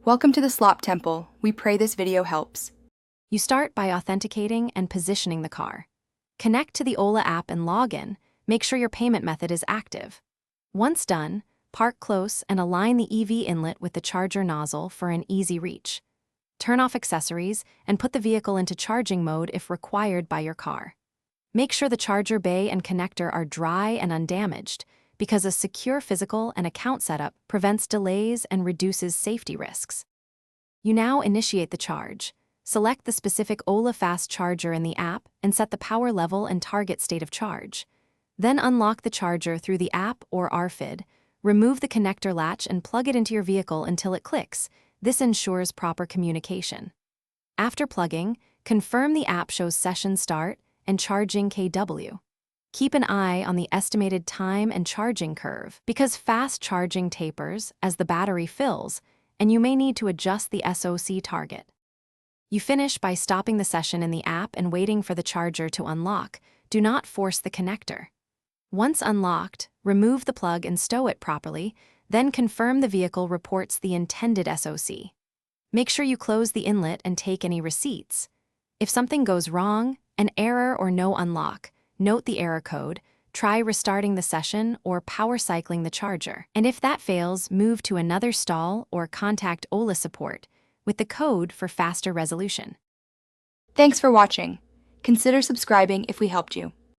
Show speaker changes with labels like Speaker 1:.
Speaker 1: Welcome to the Slop Temple. We pray this video helps.
Speaker 2: You start by authenticating and positioning the car. Connect to the Ola app and log in. Make sure your payment method is active. Once done, park close and align the EV inlet with the charger nozzle for an easy reach. Turn off accessories and put the vehicle into charging mode if required by your car. Make sure the charger bay and connector are dry and undamaged, because a secure physical and account setup prevents delays and reduces safety risks. You now initiate the charge. Select the specific Ola Fast Charger in the app and set the power level and target state of charge. Then unlock the charger through the app or RFID. Remove the connector latch and plug it into your vehicle until it clicks. This ensures proper communication. After plugging, confirm the app shows session start and charging KW. Keep an eye on the estimated time and charging curve, because fast charging tapers as the battery fills, and you may need to adjust the SoC target. You finish by stopping the session in the app and waiting for the charger to unlock. Do not force the connector. Once unlocked, remove the plug and stow it properly, then confirm the vehicle reports the intended SoC. Make sure you close the inlet and take any receipts. If something goes wrong, an error or no unlock, note the error code, try restarting the session or power cycling the charger. And if that fails, move to another stall or contact Ola support with the code for faster resolution.
Speaker 1: Thanks for watching. Consider subscribing if we helped you.